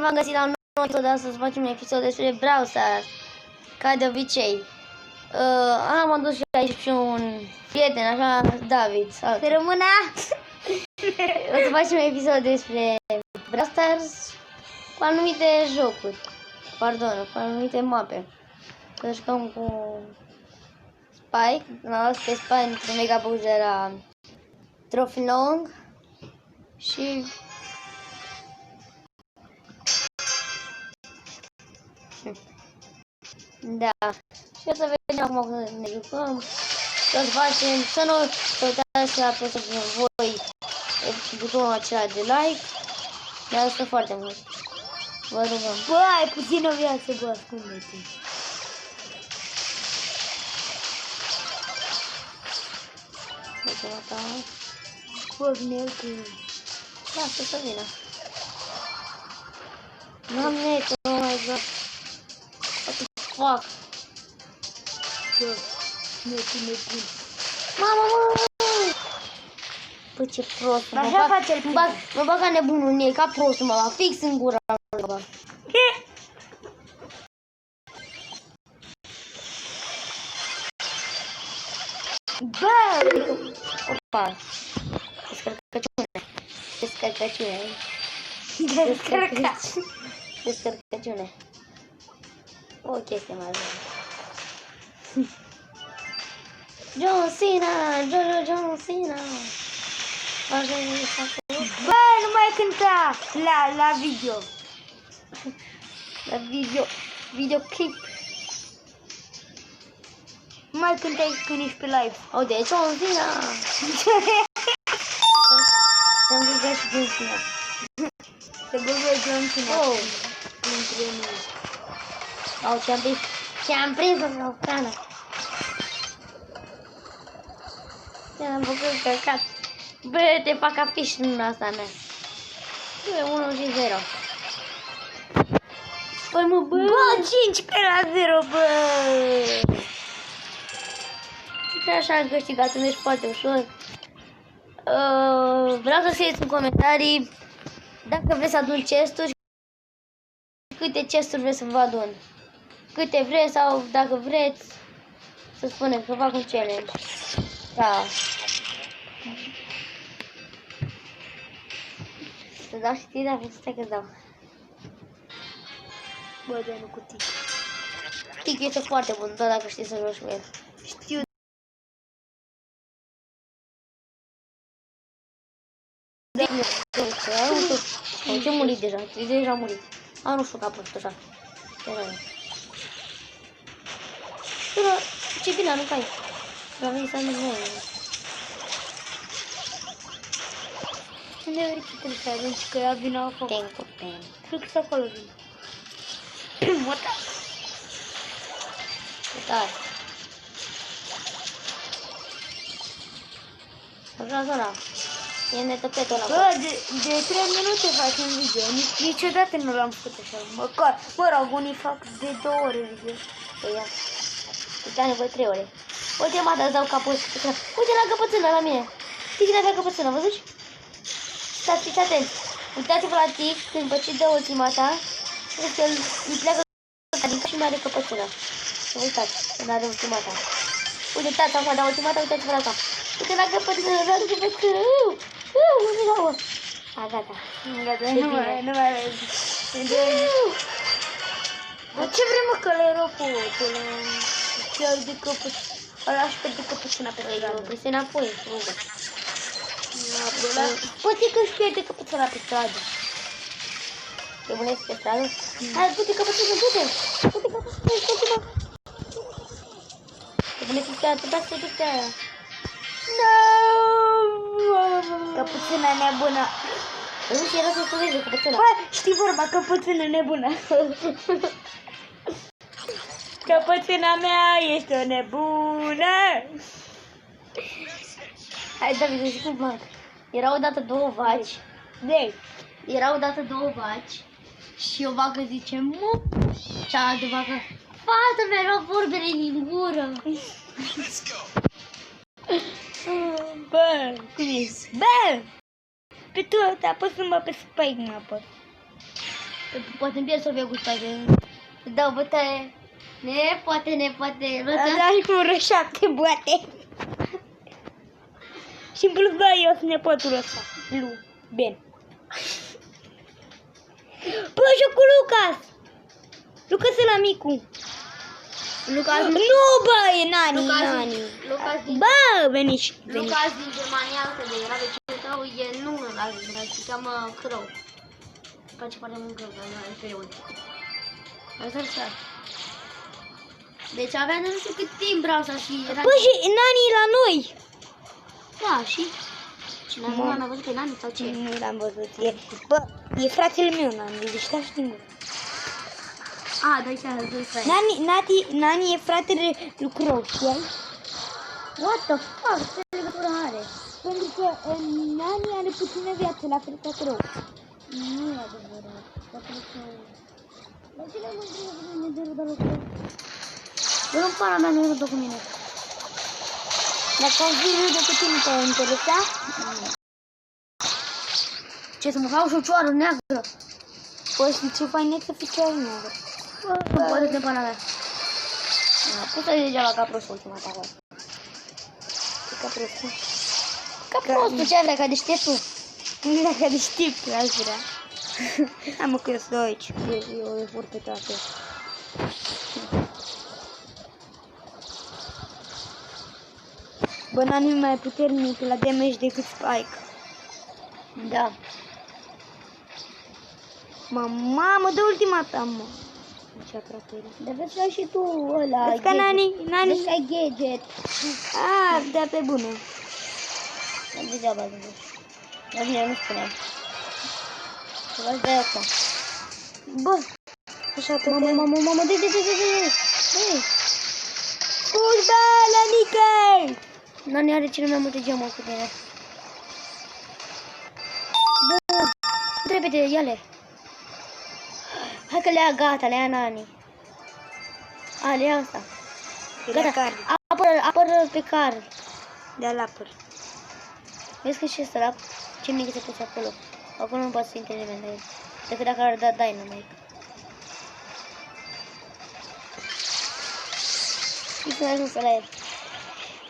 v-am găsit la un nou episod, astăzi facem un episod despre Brawl Stars, ca de obicei. Am adus și aici și un prieten, așa, David. Să rămână! O să facem un episod despre Brawl Stars cu anumite jocuri, cu anumite mape. Să jucăm cu Spike, l-am luat pe Spike într-un megabox de la Trophy Long și da, și o să vedem acum când ne jucăm, să facem, să nu uitați să apăsați voi butonul acela de like, ne ajută foarte mult, vă rugăm. Bă, ai puțină viață, bă, ascunde-te. Bă, vine el cu... Lasă să vină. N-am net, oh my god. What the fuck? Bă, nebun. Mama, mă! Bă, ce prost, Așa face el mă bag ca nebunul în ei, ca prostul, mă bag fix în gura mă bag. Bă! Opa! Descărcăciune. Descărcăciune. Descărcat. Descărcăciune. O chestie mai bună. John Cena! John Cena! Bă, nu mai cânta la video. La videoclip. Nu mai cântai când ești pe live. O, de John Cena! Te-am rugat și John Cena. Te băgă John Cena. Oh! Între noi. Au, ce-am prins în octană. Ce-am făcut căcat. Bă, te fac afiș în asta mea. Bă, 1-0. Păi mă, bă! Bă, 15-0, bă! Și așa am câștigat, deci foarte ușor. Vreau să scrieți în comentarii dacă vreți să adun chesturi, câte chesturi vreți să vă adun. Câte vreți sau dacă vreți să spuneți că fac un challenge. Da. Să dau și tira, stai că dau. Bă, dă-nu cu tic. Tic este foarte bun, doar dacă știi să joci cu el. Știu. Ce murit deja, a murit. Nu știu că a fost așa. Ce bine, nu cai. La mine să nu mai. Unde vrei să trebuie să arunci că ea vine acolo? Tenco. Cred că acolo vine. Măta. Da. Așa zona. E netopetul ăla. Bă, de 3 minute facem video. Niciodată nu l-am făcut așa. Mă rog, unii fac de 2 ore video. Păi ia. Uite, nevoie 3 ore. Ultima dată îți dau capul. Uite la căpățână la mine. Tic avea căpățână, văzuți? Fiți atenți. Uitați-vă la Tic când vă ce dă ultima ta. Că îi pleacă adică și mai are căpățână. Uitați, când are ultima ta. Uitați acum, dar ultima ta, uitați-vă la cap. Uite la căpățână, la căpățână. Unde la o? A, gata. Gata, nu mai vezi. Bă, ce vrem mă căleropul? Chiar de căpățână. Ăla și pierde căpățâna pe stradă. Păi se înapoi, rugă. Poate că își pierde căpățâna pe stradă. Te bunesc pe stradă? Hai, du-te căpățână, du-te! Du-te căpățână, continuă! Te bunesc pe stradă, trebuie să te duci pe aia. No! Căpățâna nebună. Nu știu, era să spune de căpățână. Bă, știi vorba, căpățână nebună. Căpățâna mea este o nebună. Hai, David, zic cum fac. Erau odată două vaci. Erau odată două vaci. Și o vacă zice, mu. Și altă vacă, fată, mi-a luat vorbele din gură. Bă, cum e? Bă! Pe tu te apăs numai pe Spike, mă apăs. Poate îmi pierd Sofia cu spate. Dau bătaie. Nepoate. Dar cum vreo 7 boate. Și în plus, bă, eu sunt nepotul ăsta. Ben. Bă, joc cu Lucas. Lucas e la micu. Lucas, Nu, bă, e Nani. Bă, veniți. Lucas din Germania, că de era vecinul tău, e nu la Lucas, se cheamă Crow. Îmi place foarte mult Crow, dar nu are pe unde. Asta. Deci avea de nu știu cât timp vreau să și era... Bă, și Nani e la noi. Da, și? Cine n-a văzut pe Nani sau ce? Nu l-am văzut. Bă, e fratele meu, Nani, deci da știm. A, doi frate. Nani e fratele lui Crow, știi? What the fuck? Ce legătură are? Pentru că Nani are puțină viață, la fel ca Crow. Nu e adevărat. Dar cred că... Dar ce le-am întrebat de rudă lucru? Bă, în pana mea nu rudă cu mine. Dacă au zis de cu tine te-ai interesat? Ce, să mă fac și o cioară neagră? Păi știi ce fain e să fii cioară neagră? Bă, poate de pana mea. Cum să-i degeaba ca prost ultima ta acolo? Ca prostul. Ca prostul, ce ai vrea, ca deșteptul? Nu dacă deștept, aș vrea. Hai mă, că eu sunt aici. Eu le fur pe toate. Bă, Nani e mai puternic la damage decât Spike. Da. Mamă, de ultima ta, mă. Ce aproape. Dar vezi că ai și tu ăla. Vezi că Nani... Vezi că ai gadget. Da, pe bună. Dar degeaba zic. Dar bine, nu spuneam. Să vă dai acum. Bă, așa tot. Mamă, de. Scuzi, bă, Nanică! Nani are cele mai multe gemuri cu tine. Bun. Repede, ia-le. Hai că le ia gata, le ia Nani. A, le ia asta. Gata, apără pe Carl. De-al apăr. Vezi că și ăsta, ce mic se puse acolo. Acolo nu poate să intre nimeni de aici. Decât dacă ar da Dynamite. Și să ajung la el.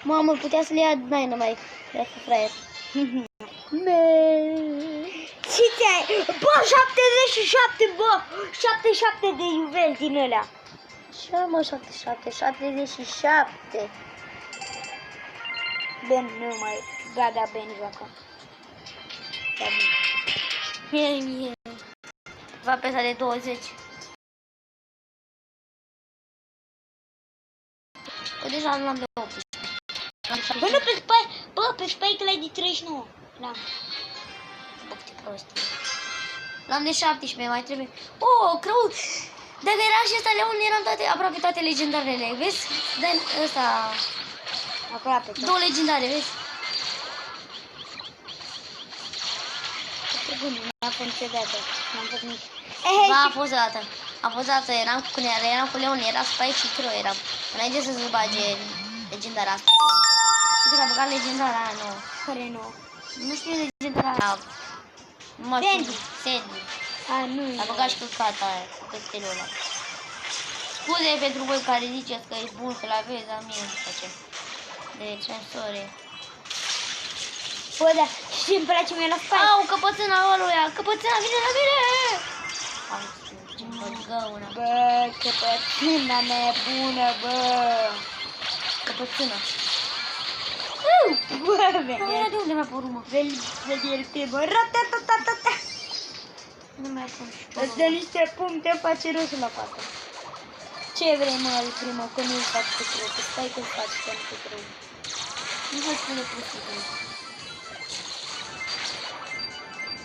Mamă, putea să le ia Dynamite. Le-a fost fraier. Ce ți-ai? Bă, 77, bă! 77 de juvel din ălea. Ce mă, 77. Ben, nu mai... Gada, Ben joacă. Da, Mie. Va pesa de 20. Bă, deja nu l-am de 18. Bă, nu pe Spike, bă, pe Spike l-ai de 39. Da. Bă, câte prostii. L-am de 17, mai trebuie. Oh, Crow! Dacă era și ăsta Leon, eram aproape toate legendarele, vezi? Dan, ăsta... Aproape. Două legendare, vezi? Ce bun, n-a fost niciodată. N-am făcut nici... Ba, a fost odată. A fost odată, eram cu Leon, era Spike și Crow eram. Înainte să se bage legendara asta. Și când a băgat legendara aia nouă. Care nouă? Nu știu legendara aia. Nu mă știu. Sandy. A, nu. A băgat și căcata aia, cu căstelul ăla. Scuze pentru voi care ziceți că e bun să-l aveți, dar mie nu face. Deci, I'm sorry. Bă, da, și îmi place mie la Spike. Au, căpățâna ăluia, căpățâna, vine la mine! Am ce băgăuna. Bă, căpățâna mea e bună, bă. Căpățâna. Bă, vede. De unde mi-a părut, mă? Vede-te, bă, ratatatata. Nu mai pun. Îți dă niște puncte, face rost la față. Ce vrei, mă, primă, că nu-l faci pe Crow, că stai că-l faci pe Crow. Nu vă spune prostii.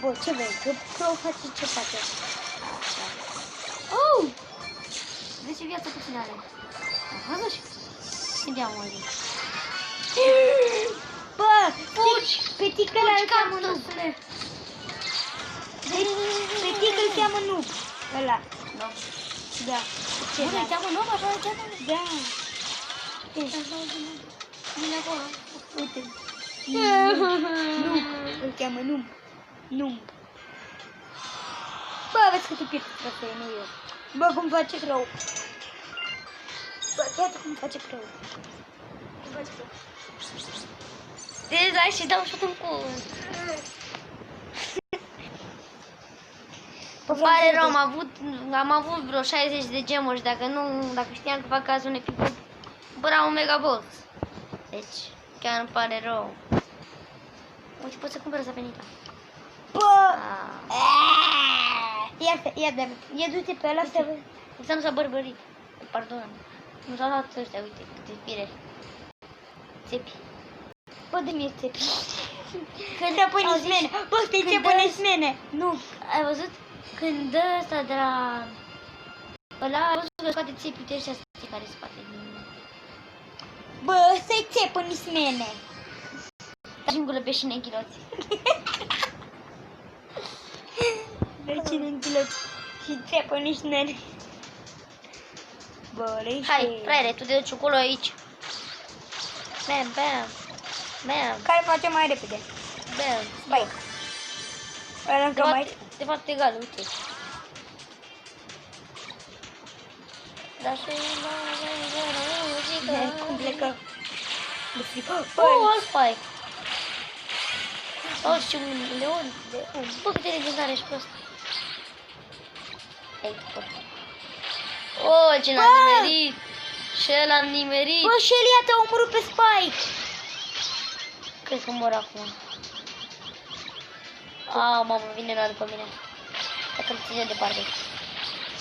Bă, ce vrei, că Crow face ce face. Oh! Vezi ce viață puțin are. Am văzut și... Când i-am auzit. Bă, Fugi! pe tic ăla îl cheamă Noob. cactusule! Pe tic îl cheamă Noob. Ăla. Da. Da. Ce Bă, da? îi cheamă Noob, așa îi cheamă? Da. Vine acolo. Uite. Noob. Îl cheamă Noob. Noob. Bă, aveți că tu pierzi trofee, nu eu. Bă, cum face rău. Bă, iată cum face rău. Cum face rău. Deci, da, și dau și-o în cul. Îmi pare rău, am avut vreo 60 de gemuri, dacă știam că fac cazul unei pică, cumpăram un megabox. Deci, chiar îmi pare rău. Uite, pot să cumpăr zapenita. Bă! Ia du-te pe ăla să vezi. Nu s-a bărbărit. Pardon. Nu s-au luat ăștia, uite, câte fire. Țepi. Bă, de mie țepi. Când te pune smene. Bă, stai ce pune smene. Nu, ai văzut? Când dă ăsta de la... Ăla, ai văzut că scoate țepi, uite ăștia care scoate din... Bă, ăsta-i țep în smene. Și în gură pe șine chiloți. Vecine în chiloți. Și țep în smene. Bă, le Hai, fraiere, tu te duci acolo aici. Bam, bam. Bam, care face mai repede? bam. Spike. Ăla încă mai... De fapt, egal, uite. Dar și muzică. Cum plecă? Alt spike. Oh, și un leon. Bă, câte legendare și prost. Hai, bă. Oh, ce n-a nimerit. Și ăla a nimerit. Bă, Shelly, iată, a omorât pe Spike. Cred că mor acum. A, mamă, vine la după mine. Dacă îmi ține departe.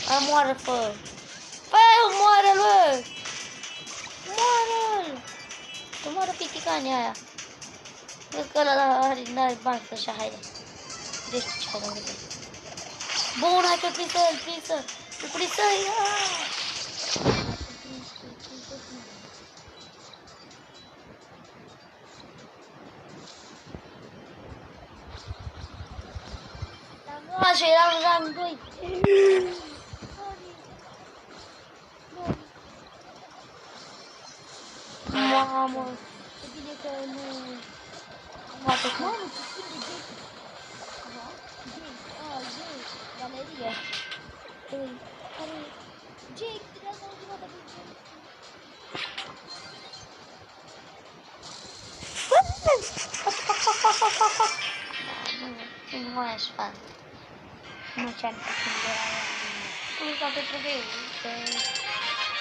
A, moară, fă. Fă, moară-l, bă. Moară-l. Să moară piticanii aia. Cred că ăla n-are bani să-și ia haide. Deci ce haide am găsit. Bun, hai că prinsă-l, prinsă. Prinsă-l, ia. Așa, eram în rang 2. Mamă, ce bine că nu... Am atât. Mamă, ce schimb de Jake. Galerie. Care... Jake, trebuie să ultima dată cu Jake. Nu mai aș fan. Nu ce-am făcut de aia. Nu s-a pe trofeu.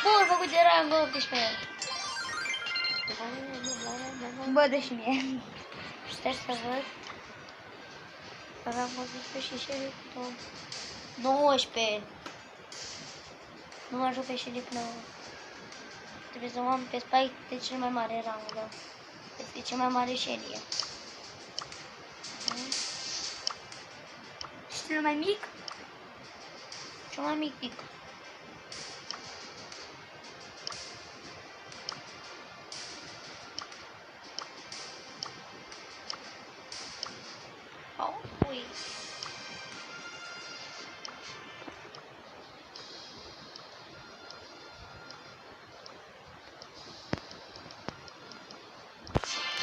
Bun, făcut de rang 18. Bă, dă și mie. Stai să văd. Aveam 18 și Shelly cu 19. Nu mă ajut pe Shelly până... Trebuie să o am pe Spike de cel mai mare rang, da. Este cel mai mare Shelly. Și cel mai mic? Cel mai mic pic. Ui.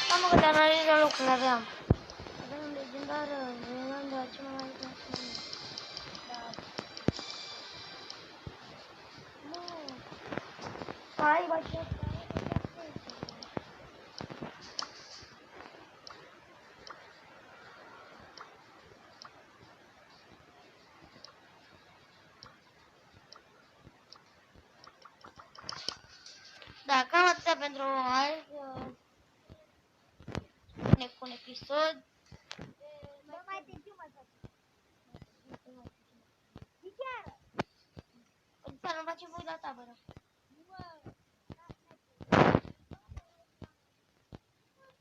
Mamă, câte analize la lucruri aveam. Aveam legendară, aveam de la cea mai mare clasă. Hai, bă, ce da, cam atâta pentru azi. Ne cu un episod. Mai târziu mai faci. Diseară! Să nu facem voi la tabără.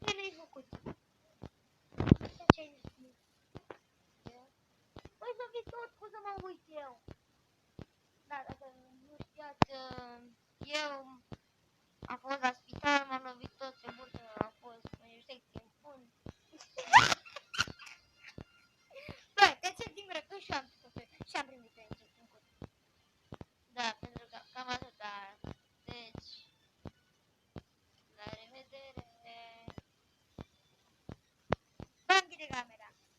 Ce ne-ai făcut? Ce ai făcut? Păi să fiți tot, cum să mă uit eu? Da, dacă nu știați, eu am fost la spital, m-am lovit tot pe burtă, am fost în infecție în fund. Bă, te-ți din răcășoară.